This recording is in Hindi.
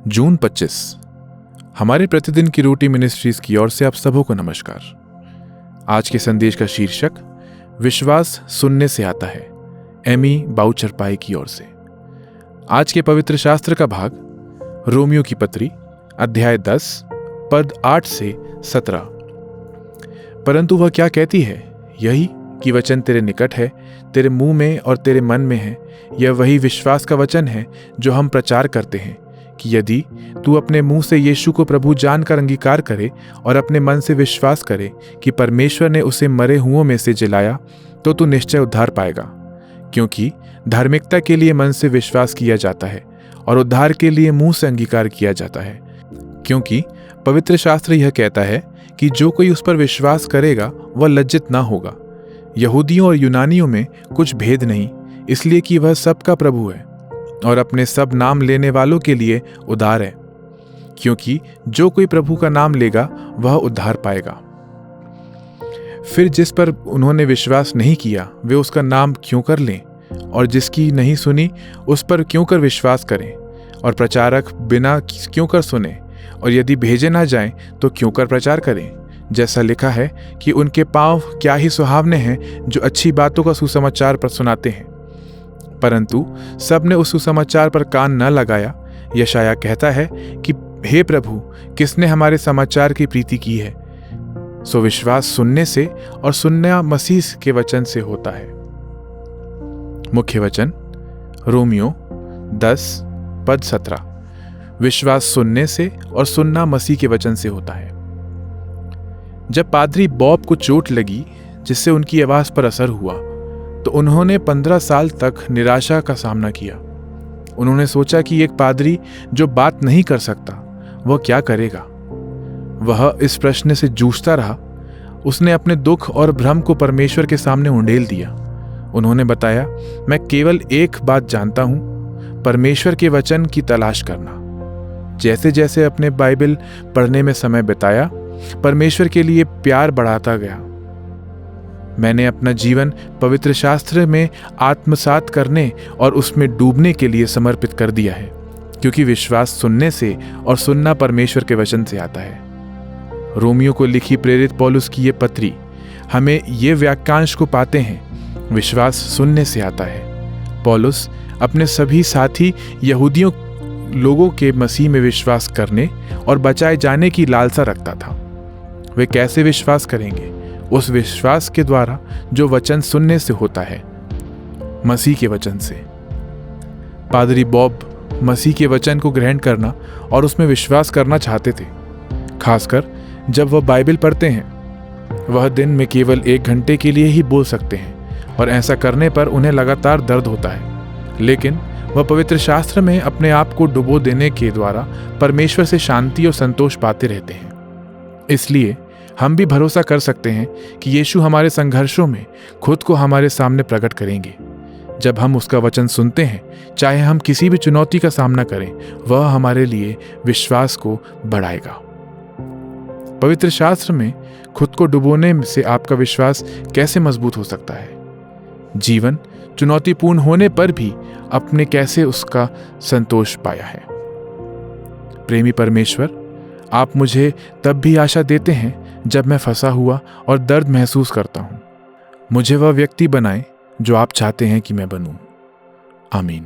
जून 25। हमारे प्रतिदिन की रोटी मिनिस्ट्रीज की ओर से आप सबों को नमस्कार। आज के संदेश का शीर्षक विश्वास सुनने से आता है, एमी बाउचरपाई की ओर से। आज के पवित्र शास्त्र का भाग रोमियो की पत्री अध्याय 10 पद 8 से 17। परंतु वह क्या कहती है, यही कि वचन तेरे निकट है, तेरे मुंह में और तेरे मन में है। यह वही विश्वास का वचन है जो हम प्रचार करते हैं कि यदि तू अपने मुंह से यीशु को प्रभु जानकर अंगीकार करे और अपने मन से विश्वास करे कि परमेश्वर ने उसे मरे हुओं में से जिलाया, तो तू निश्चय उद्धार पाएगा। क्योंकि धार्मिकता के लिए मन से विश्वास किया जाता है और उद्धार के लिए मुंह से अंगीकार किया जाता है। क्योंकि पवित्र शास्त्र यह कहता है कि जो कोई उस पर विश्वास करेगा वह लज्जित ना होगा। यहूदियों और यूनानियों में कुछ भेद नहीं, इसलिए कि वह सबका प्रभु है और अपने सब नाम लेने वालों के लिए उद्धार है। क्योंकि जो कोई प्रभु का नाम लेगा वह उद्धार पाएगा। फिर जिस पर उन्होंने विश्वास नहीं किया वे उसका नाम क्यों कर लें, और जिसकी नहीं सुनी उस पर क्यों कर विश्वास करें, और प्रचारक बिना क्यों कर सुने, और यदि भेजे ना जाएं तो क्यों कर प्रचार करें। जैसा लिखा है कि उनके पांव क्या ही सुहावने हैं जो अच्छी बातों का सुसमाचार पर सुनाते हैं। परंतु सब ने उस सुसमाचार पर कान न लगाया। यशाया कहता है कि हे प्रभु, किसने हमारे समाचार की प्रीति की है। सो विश्वास सुनने से और सुनना मसीह के वचन से होता है। मुख्य वचन रोमियो 10 पद 17। विश्वास सुनने से और सुनना मसीह के वचन से होता है। जब पादरी बॉब को चोट लगी जिससे उनकी आवाज पर असर हुआ, तो उन्होंने 15 साल तक निराशा का सामना किया। उन्होंने सोचा कि एक पादरी जो बात नहीं कर सकता वह क्या करेगा। वह इस प्रश्न से जूझता रहा। उसने अपने दुख और भ्रम को परमेश्वर के सामने उंडेल दिया। उन्होंने बताया, मैं केवल एक बात जानता हूं, परमेश्वर के वचन की तलाश करना। जैसे जैसे अपने बाइबल पढ़ने में समय बिताया, परमेश्वर के लिए प्यार बढ़ाता गया। मैंने अपना जीवन पवित्र शास्त्र में आत्मसात करने और उसमें डूबने के लिए समर्पित कर दिया है, क्योंकि विश्वास सुनने से और सुनना परमेश्वर के वचन से आता है। रोमियो को लिखी प्रेरित पौलुस की ये पत्री हमें ये वाक्यांश को पाते हैं, विश्वास सुनने से आता है। पौलुस अपने सभी साथी यहूदियों लोगों के मसीह में विश्वास करने और बचाए जाने की लालसा रखता था। वे कैसे विश्वास करेंगे? उस विश्वास के द्वारा जो वचन सुनने से होता है, मसीह के वचन से। पादरी बॉब मसीह के वचन को ग्रहण करना और उसमें विश्वास करना चाहते थे, खासकर जब वह बाइबल पढ़ते हैं। वह दिन में केवल 1 घंटे के लिए ही बोल सकते हैं और ऐसा करने पर उन्हें लगातार दर्द होता है, लेकिन वह पवित्र शास्त्र में अपने आप को डुबो देने के द्वारा परमेश्वर से शांति और संतोष पाते रहते हैं। इसलिए हम भी भरोसा कर सकते हैं कि यीशु हमारे संघर्षों में खुद को हमारे सामने प्रकट करेंगे। जब हम उसका वचन सुनते हैं, चाहे हम किसी भी चुनौती का सामना करें, वह हमारे लिए विश्वास को बढ़ाएगा। पवित्र शास्त्र में खुद को डुबोने से आपका विश्वास कैसे मजबूत हो सकता है? जीवन चुनौतीपूर्ण होने पर भी आपने कैसे उसका संतोष पाया है? प्रेमी परमेश्वर, आप मुझे तब भी आशा देते हैं जब मैं फंसा हुआ और दर्द महसूस करता हूं। मुझे वह व्यक्ति बनाएं जो आप चाहते हैं कि मैं बनूं। आमीन।